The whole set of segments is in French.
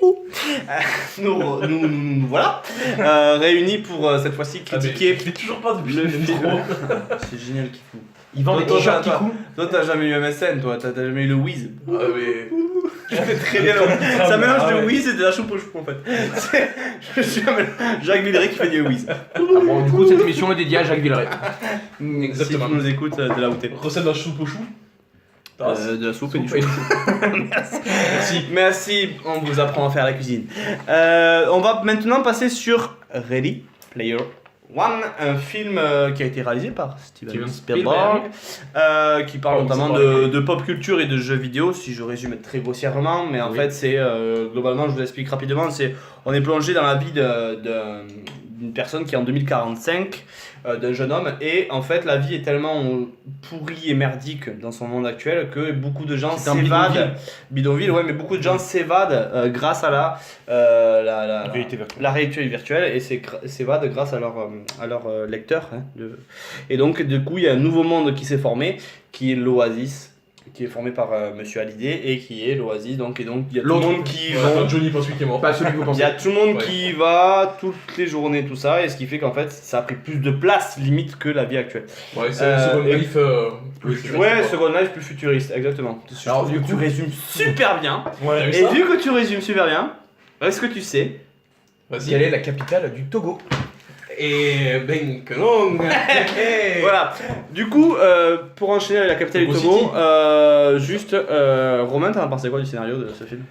coucou. Nous voilà, réunis pour cette fois-ci critiquer. Je l'ai toujours pas depuis le le film. micro. C'est génial qu'il fout. Ils vendent des Toi, t-shirts qui toi, coupent. Toi, t'as jamais eu MSN, toi, t'as jamais eu le Wiz. Ah mais... Je fais très bien. Ça mélange de Wiz et de la choupe au chou en fait. Je suis Jacques Villeray qui fait du Wiz. Ah bon, du coup, cette émission est dédiée à Jacques Villeray. Exactement. Si tu nous écoutes, de la outé. Recette d'un choupe au chou. De la soupe et du chou. Merci, on vous apprend à faire la cuisine. On va maintenant passer sur Ready Player One, un film qui a été réalisé par Steven Spielberg, qui parle notamment de pop culture et de jeux vidéo, si je résume très grossièrement, mais en fait c'est globalement, je vous explique rapidement, on est plongé dans la vie d'une personne qui est en 2045, d'un jeune homme, et en fait la vie est tellement pourrie et merdique dans son monde actuel que beaucoup de gens s'évadent. Bidonville, ouais, mais beaucoup de gens s'évadent grâce à la réalité virtuelle et s'évadent grâce à leur lecteur. Hein, Et donc du coup il y a un nouveau monde qui s'est formé, qui est l'Oasis, qui est formé par Monsieur Hallyday et qui est l'Oasis, donc il y a tout le monde qui va. Johnny, pas celui qui est mort. Pas celui que vous Il pensez. y a tout le monde qui va toutes les journées, tout ça, et ce qui fait qu'en fait ça a pris plus de place limite que la vie actuelle. Ouais, c'est Second Life plus futuriste. Ouais, Second Life plus futuriste, exactement. Alors, du coup, tu résumes super bien. Ouais, Et vu que tu résumes super bien, est-ce que tu sais vas-y. Quelle est la capitale du Togo? Et ben que non. Voilà. Du coup, pour enchaîner avec la capitale du Togo Togo, Romain, t'en as pensé quoi du scénario de ce film?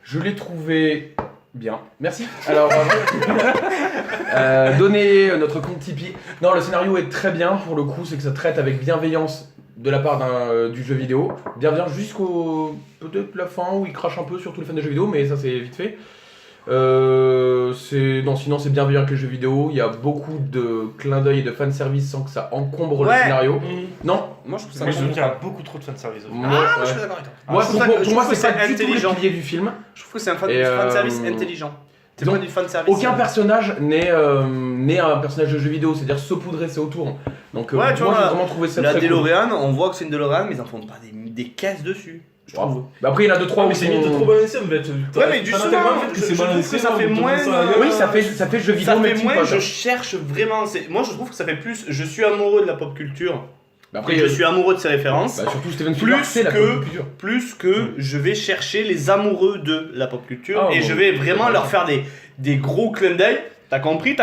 Je l'ai trouvé bien. Merci. Alors, donnez notre compte Tipeee. Non, le scénario est très bien pour le coup, c'est que ça traite avec bienveillance de la part du jeu vidéo. Bienveillance jusqu'au peut-être la fin où il crache un peu sur tous les fans de jeux vidéo, mais ça c'est vite fait. Sinon c'est bienveillant avec les jeux vidéo, il y a beaucoup de clins d'œil et de fanservice sans que ça encombre le scénario. Non, Moi je trouve ça Moi je trouve qu'il y a beaucoup trop de fanservice. je suis d'accord avec toi. Moi, pour moi c'est pas du tout les intelligent. piliers du film. Je trouve que c'est un Et, fanservice intelligent. C'est donc, pas du fanservice. Aucun personnage n'est un personnage de jeu vidéo, c'est-à-dire saupoudré, c'est autour. Donc Ouais, tu moi vois, j'ai vraiment trouvé ça La très cool. DeLorean, on voit que c'est une DeLorean, mais ils en font pas des caisses dessus. Je trouve. Bah après il y en a 2-3 où Mais c'est mis de trop balancé en fait. Ouais, mais justement, que c'est je trouve balancé. que ça fait moins. Oui, ça fait jeu vidéo, Ça mais fait petit moins, pote. je cherche vraiment. Moi je trouve que ça fait plus. Je suis amoureux de la pop culture. Bah Après, je suis amoureux de ses références. Bah surtout Steven Spielberg, Plus c'est la que- pop culture. Plus que je vais chercher les amoureux de la pop culture. Ah, Et bon, je vais vraiment ouais. leur faire des gros clins d'œil. T'as compris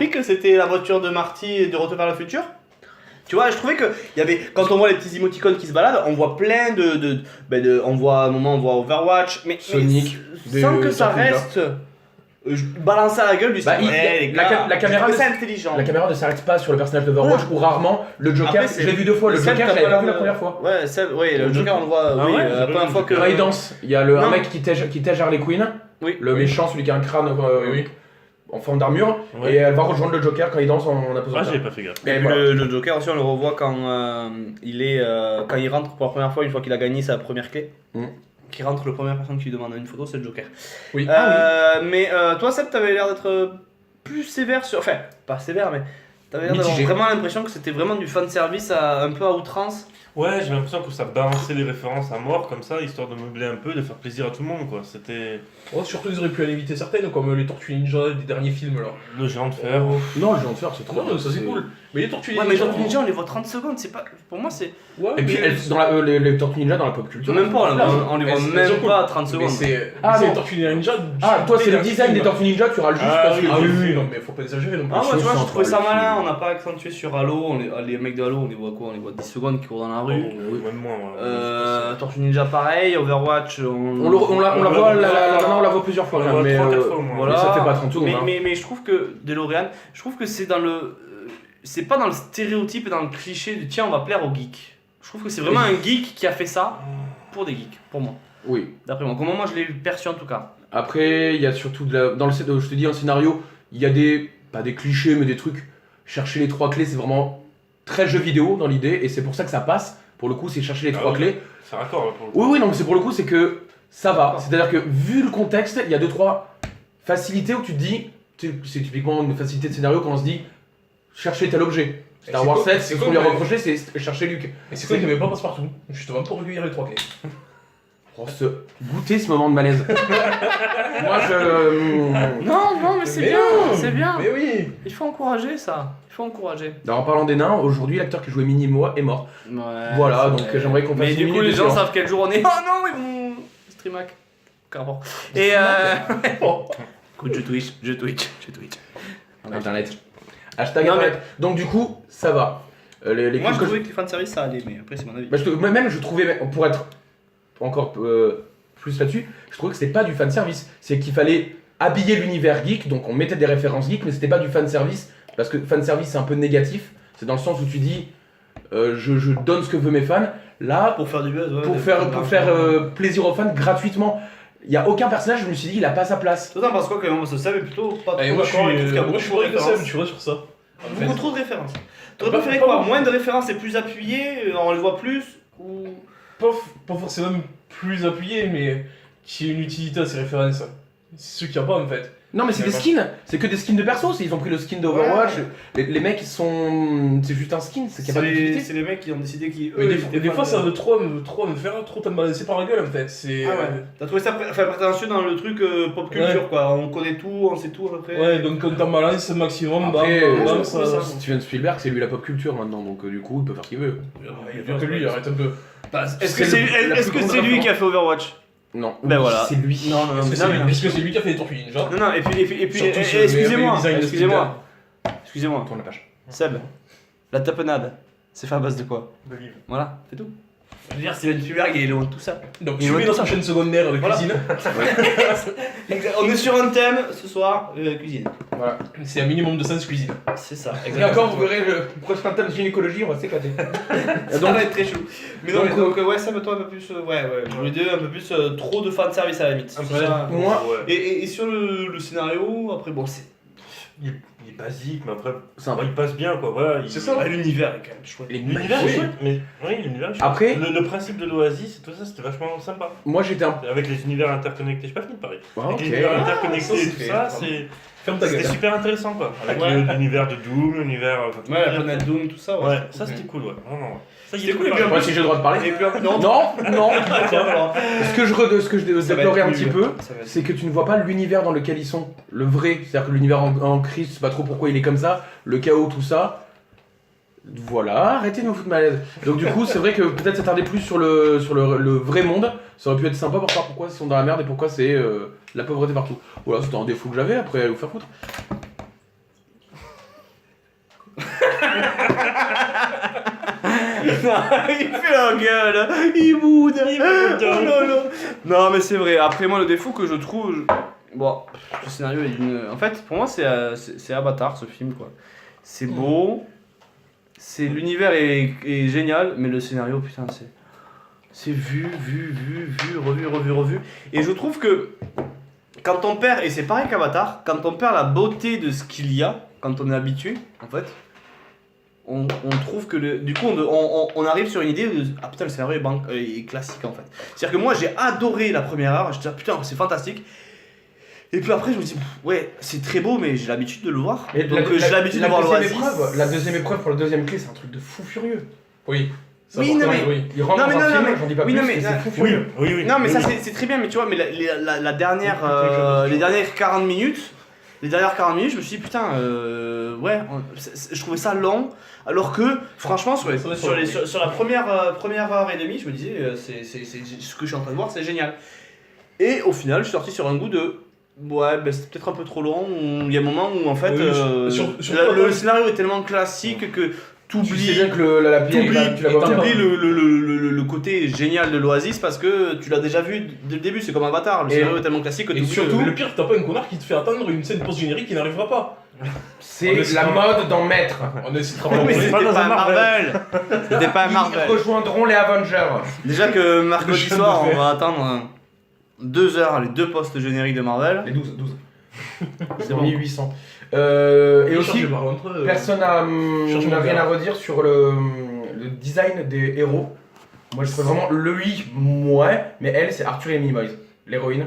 que c'était la voiture de Marty de Retour vers le futur? Tu vois, je trouvais que il y avait, quand on voit les petits émoticônes qui se baladent, on voit plein on voit à un moment on voit Overwatch, mais Sonic, sans des que ça Tortues Ninja. reste balancé à la gueule du Bah, style, ouais, les gars, la caméra je trouve de- ça intelligent. La caméra ne s'arrête pas sur le personnage d'Overwatch ou rarement le Joker. Après, c'est- Je l'ai vu 2 fois, le celle Joker, que je l'avais t'as pas vu pas la première fois. Ouais, le Joker on le voit, Ah oui, ouais, la première fois que. Quand il danse, il y a un Non. mec qui tège Harley Quinn, Oui. le méchant, celui qui a un crâne Oui. en forme d'armure, Ouais. et elle va rejoindre le Joker quand il danse en aposant. Ah, j'avais pas fait gaffe. Et Et puis voilà. le Joker aussi on le revoit quand quand il rentre pour la première fois, une fois qu'il a gagné sa première clé. Mm. Qui rentre, la première personne qui lui demande une photo, c'est le Joker. Oui. Mais toi, Seb, t'avais l'air d'être plus sévère sur. Enfin, pas sévère, mais t'avais l'air d'avoir Mitigé. vraiment l'impression que c'était vraiment du fanservice un peu à outrance. Ouais, j'ai l'impression que ça balançait les références à mort comme ça, histoire de meubler un peu, de faire plaisir à tout le monde quoi. C'était Oh, surtout ils auraient pu en éviter certaines, comme les Tortues Ninja des derniers films là. le géant de fer. Non, le géant de fer, c'est trop Non, ça c'est cool. Mais les Tortues Ouais, Ninja. mais Tortues Ninja, on les voit 30 secondes, c'est pas. Pour moi, c'est. Ouais, Et puis mais- les Tortues Ninja dans la pop culture. Même pas, on les voit elles sont même cool. pas 30 Mais secondes. c'est Ah, c'est non. les Tortues Ninja. Ah, toi c'est le derniers design des films. Tortues Ninja, tu râles juste Ah parce que. oui, Ah oui, non mais faut pas exagérer non plus. Ah, moi, tu vois, je sont trouvais ça entre les malin, films. on n'a pas accentué sur Halo, les mecs de Halo, on les voit quoi? On les voit 10 secondes qui courent dans la rue. Même moins. Ouais. Tortue Ninja pareil, Overwatch On la voit, maintenant on la voit plusieurs fois, On la voit mais 3-4 fois au moins. voilà. mais ça fait pas 30 secondes. hein. mais je trouve que DeLorean, je trouve que c'est dans le c'est pas dans le stéréotype et dans le cliché de tiens on va plaire aux geeks. Je trouve que c'est vraiment un geek qui a fait ça pour des geeks, pour moi. Oui. D'après moi, comment moi je l'ai perçu en tout cas. Après, il y a surtout dans je te dis un scénario, il y a pas des clichés mais des trucs. Chercher les 3 clés, c'est vraiment très jeu vidéo dans l'idée et c'est pour ça que ça passe. Pour le coup, c'est chercher les 3 oui. clés. C'est raccord là pour le coup. Oui, non, mais c'est pour le coup, c'est que ça va. C'est-à-dire que vu le contexte, il y a 2-3 facilités où tu te dis, c'est typiquement une facilité de scénario quand on se dit chercher tel objet. Star c'est Wars quoi- 7, c'est ce quoi qu'on lui a que- reproché, c'est chercher Luke. Et c'est quoi qu'il n'y avait pas Passe-Partout justement pour recueillir les 3 clés. pour goûter ce moment de malaise. Moi je... Non, mais c'est Mais bien, non. c'est bien. Mais oui. Il faut encourager ça. Il faut encourager. Alors, en parlant des nains, aujourd'hui l'acteur qui jouait Minnie Moa est mort. Ouais, Voilà, c'est donc vrai. j'aimerais qu'on fasse Mais une du coup, minute les de gens silence. savent quel jour on est. Oh non, ils vont. Streamac. Carrément. Et Oh. Écoute, je Twitch. Internet. Hashtag Non, Internet. Donc du coup, ça va. Les Moi, je clips que trouvais que les fans de service ça allait, mais après, c'est mon avis. Bah, moi-même, je trouvais, pour être encore plus là-dessus, je trouvais que c'était pas du fanservice. C'est qu'il fallait habiller l'univers geek, donc on mettait des références geek, mais c'était pas du fanservice, parce que fanservice c'est un peu négatif. C'est dans le sens où tu dis, je donne ce que veulent mes fans. Là, Pour faire du buzz, ouais. pour faire plaisir aux fans gratuitement, il n'y a aucun personnage, je me suis dit, il a pas sa place. Toi, t'en penses quoi quand même? Ce Seb est plutôt pas trop Et moi, je d'accord. Il trouve qu'il y a suis beaucoup vrai de que ça, références. tu vois sur ça. En fait. Beaucoup trop de références. T'aurais Pas- préféré pas quoi? beaucoup. Moins de références et plus appuyé? On les voit plus? Ou. Pas forcément plus appuyé, mais qui a une utilité à ces références. C'est ceux qui n'ont pas en fait. Non, mais c'est des skins, c'est que des skins de perso. Ils ont pris le skin d'Overwatch. Les mecs, ils sont. C'est juste un skin, c'est qu'il n'y a pas d'utilité. C'est les mecs qui ont décidé qu'ils. Mais des fois, ça veut trop me faire trop me balancer par la gueule en fait. C'est. Ah ouais. T'as trouvé ça prétentieux dans le truc pop culture Ouais. quoi. On connaît tout, on sait tout à peu près. Ouais, donc quand t'en balances maximum, Après, bam, ça- ça. Steven Spielberg, c'est lui la pop culture maintenant, donc du coup, il peut faire ce qu'il veut. Il y a que lui, arrête un peu. Est-ce que c'est lui qui a fait Overwatch? Non, Ben oui, voilà. c'est lui. Non, non, Est-ce que non, mais- est-ce que c'est lui qui a fait les Tortues Ninja? Non, non, et puis Surtout sur le excusez-moi, design de excusez-moi, Tourne la page. Seb, la tapenade, c'est fait à base de quoi? De livre. Voilà, c'est tout. Je veux dire, Steven Spielberg, il est loin de tout ça. Donc Il tu voit mets tout dans sa ça. chaîne secondaire de Voilà. cuisine. On est sur un thème ce soir, cuisine. Voilà. C'est un minimum de sens cuisine. C'est ça, Et encore, vous verrez le prochain thème de gynécologie, on va s'éclater. Ça va être très chelou. Mais Donc, donc, ouais, ça, toi un peu plus. Ouais, les deux, un peu plus trop de fanservice à la limite. Un C'est peu. ça. Moi, Ouais. Et sur le scénario, après, bon, c'est. Il est basique, mais après, c'est un il passe bien quoi. Voilà, C'est ça. Ah, l'univers est quand même chouette. L'univers est Oui. chouette, mais oui, l'univers est chouette. Après- le principe de l'Oasis et tout ça, c'était vachement sympa. moi j'étais un. Avec les univers interconnectés, j'ai pas fini de parler. Ah, Avec ok. les univers ça, interconnectés et c'est tout fait. ça, c'est. Ferme ta C'était gueule. super intéressant quoi. Avec Ouais. l'univers de Doom, l'univers. Ouais, la planète Doom, tout ça. Ouais, ça c'était cool, ouais. Vraiment, ouais. Ça, C'était cool, et pas puis mal. Moi, si j'ai le droit de parler. Et puis, non, Non. Ce que je Ça va déplorais être un petit nul. peu, Ça va être- c'est que tu ne vois pas l'univers dans lequel ils sont. Le vrai, c'est-à-dire que l'univers en crise, je sais pas trop pourquoi il est comme ça, le chaos, tout ça. Voilà, arrêtez de me foutre mal à l'aise. Donc du coup, c'est vrai que peut-être s'attarder plus sur le vrai monde, ça aurait pu être sympa pour voir pourquoi ils sont dans la merde et pourquoi c'est la pauvreté partout. Voilà, c'était un défaut que j'avais, après allez vous faire foutre. il fait la gueule, il boude. Oh là là. Non, mais c'est vrai. Après, moi, le défaut que je trouve. Bon, le scénario est d'une. En fait, pour moi, c'est Avatar ce film, quoi. C'est beau, l'univers est génial, mais le scénario, putain, c'est vu, revu. Et je trouve que quand on perd, et c'est pareil qu'Avatar, quand on perd la beauté de ce qu'il y a, quand on est habitué, en fait. On trouve que du coup on arrive sur une idée de ah putain le scénario est classique en fait. C'est-à-dire que moi j'ai adoré la première heure, je dis ah putain c'est fantastique. Et puis après je me dis ouais c'est très beau mais j'ai l'habitude de le voir. Et Donc j'ai l'habitude de voir l'Oasis. La deuxième épreuve pour le deuxième clé, c'est un truc de fou furieux. Oui. Ça Oui, porte non, un- mais- oui. Il rentre Non, mais dans un non, film, mais- j'en dis pas oui, plus, non, mais- mais c'est fou Oui, furieux. oui. Non mais ça oui. c'est très bien mais tu vois mais la dernière les dernières 40 minutes je me suis dit putain ouais je trouvais ça long alors que franchement sur la première heure et demie je me disais c'est ce que je suis en train de voir c'est génial et au final je suis sorti sur un goût de ouais ben c'est peut-être un peu trop long il y a un moment où en fait Oui, le scénario est tellement classique que Tu sais t'oublies bien que la pierre, tu la vois bien. T'oublies le côté génial de l'Oasis parce que tu l'as déjà vu dès le début, c'est comme Avatar, le Et- scénario est tellement classique que Et t'oublies surtout, le- le pire, t'as pas un connard qui te fait attendre une scène post-générique qui n'arrivera pas. C'est la mode d'en mettre. On est Non, mais c'était pas dans pas un Marvel. C'était pas Ils Marvel. rejoindront les Avengers. Déjà que mercredi Le soir, chemin de on va attendre 2 heures les 2 postes génériques de Marvel. Les 12. C'est bon. 1800. Et aussi, par contre, personne cherche n'a mon rien gars. à redire sur le design des héros. Moi, je trouve vraiment lui, ouais, mais elle, c'est Arthur et Minimoys, l'héroïne.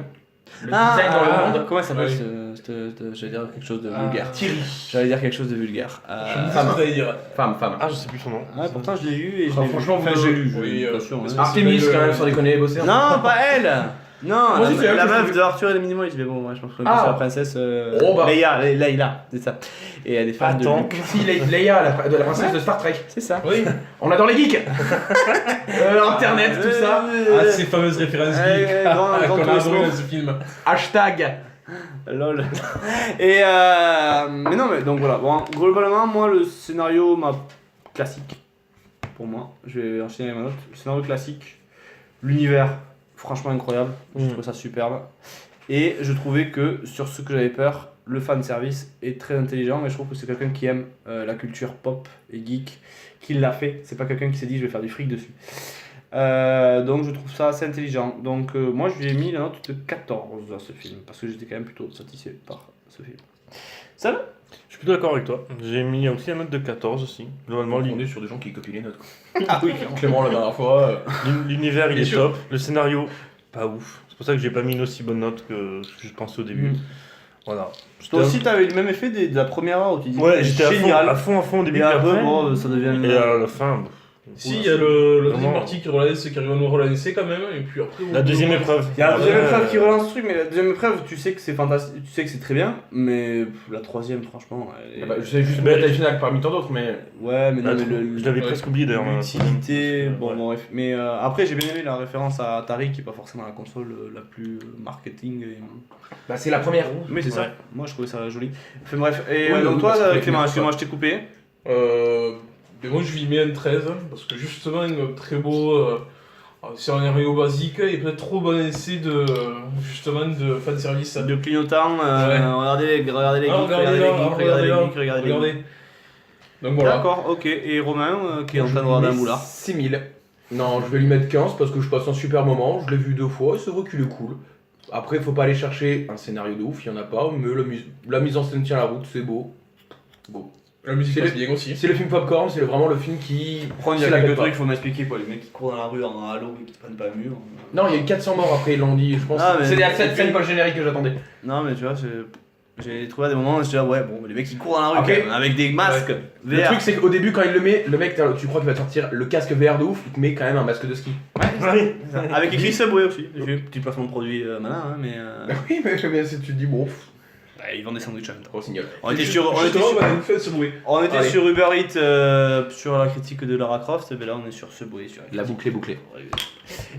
Le design dans le monde. Comment ça s'appelle Ouais. j'allais dire quelque chose de vulgaire. Thierry. J'allais dire quelque chose de vulgaire. Femme. Dire. Femme. Ah, je sais plus son nom. Ouais, pourtant je l'ai lu et je l'ai Franchement, vu. Enfin, vous- j'ai lu, oui, attention. parce hein. que Artemis, c'est quand même, le- sans déconner, bosser. Non, pas elle. Non, Moi, j'ai fait la la meuf chose. de Arthur et les Minimoys, mais bon, moi je pense que c'est Ah. la princesse Oh, bah. Leïla, c'est ça. Et elle est fan de Attends. Luke. Si, Leia, la princesse de Star Trek. C'est ça. Oui. On adore les geeks. Internet, tout ça. Ah, ces fameuses références geeks Grand qu'on a Turismo. adoré dans ce film. Hashtag. Lol. Et mais non, mais donc voilà. Bon, globalement, moi, le scénario classique. Pour moi, je vais enchaîner avec ma note. Le scénario classique, l'univers, franchement incroyable. Je trouve ça superbe. Et je trouvais que sur ce que j'avais peur, le fanservice est très intelligent. Et je trouve que c'est quelqu'un qui aime la culture pop et geek qui l'a fait. C'est pas quelqu'un qui s'est dit je vais faire du fric dessus. Donc je trouve ça assez intelligent. Donc moi je lui ai mis la note de 14 à ce film parce que j'étais quand même plutôt satisfait par ce film. Ça va? Je suis plutôt d'accord avec toi. J'ai mis aussi la note de 14 aussi. Globalement, On est sur des gens qui copient les notes. Ah oui, Clément, la dernière fois. l'univers il Bien est sûr. top. Le scénario, pas ouf. C'est pour ça que j'ai pas mis une aussi bonne note que ce que je pensais au début. Mhm. Voilà. Toi aussi t'avais eu le même effet de la première heure où tu dis Ouais, j'étais génial. à fond au début. Et puis après, après, bon, ça devient. et à la fin. Si, il y a le deuxième Vraiment. partie qui relance, qui arrive à nous relancer quand même, et puis après. La deuxième épreuve. Il y a la deuxième Ouais. épreuve qui relance le truc, mais la deuxième épreuve, tu sais que c'est fantastique, tu sais que c'est très bien, mais la troisième, franchement. elle est- Bah, je sais juste une Mais- bataille finale parmi tant d'autres, mais. Ouais, mais non, mais Je l'avais Ouais. presque oublié d'ailleurs. l'utilité, bon, Ouais. bon, bref. Mais après, j'ai bien aimé la référence à Atari, qui est pas forcément la console la plus marketing. Bah, c'est la première. Mais c'est Ouais. ça, moi je trouvais ça joli. Enfin bref, et Oui, donc oui, toi, parce que Clément, c'est excuse-moi, je t'ai coupé. Mais moi je lui mets un 13, parce que justement, très beau, c'est un scénario basique, et peut-être trop bon essai de, justement, de fanservice. De clignotant, Ouais. regardez les geeks, Ah, regardez les geeks, regardez les geeks, regardez les regardez. geeks. Donc voilà. D'accord, ok. Et Romain, qui est en train de regarder un moulard. 6000. Non, je vais lui mettre 15 parce que je passe un super moment. Je l'ai vu 2 fois, c'est vrai qu'il est cool. Après, faut pas aller chercher un scénario de ouf, il y en a pas, mais la mise en scène tient la route, c'est beau. Beau. La musique C'est passe le- bien aussi. C'est le film Popcorn, c'est vraiment le film qui. Prendre, il y a c'est la quelques bête trucs, pas. faut m'expliquer quoi. Les mecs qui courent dans la rue en halo et qui te prennent pas le mur. Non, il y a eu 400 morts après, ils l'ont dit, je pense. Ah, mais- C'est cette scène pas le générique que j'attendais. Non, mais tu vois, j'ai trouvé à des moments où je disais, ouais, bon, les mecs qui courent dans la rue Après- quand même, avec des masques Le VR. truc, c'est qu'au début, quand il le met, le mec, tu crois qu'il va te sortir le casque VR de ouf, il te met quand même un masque de ski. Avec écrit Subway aussi. J'ai vu, petit placement de produit malin, hein, mais Oui, mais tu te dis, bon, pff, ils vendent des sandwichs en même temps. gros signal. On était sur, Justement, on va nous faire ce bruit. Allez. sur Uber Eats sur la critique de Lara Croft, et ben là on est sur Subway. Sur La boucle est bouclée.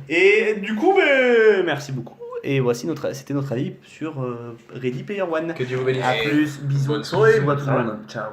Et du coup, ben, merci beaucoup. Et voici c'était notre avis sur Ready Player One. Que Dieu vous bénisse. A plus, bisous. Bonne soirée. Ouais, tout le monde. Ciao.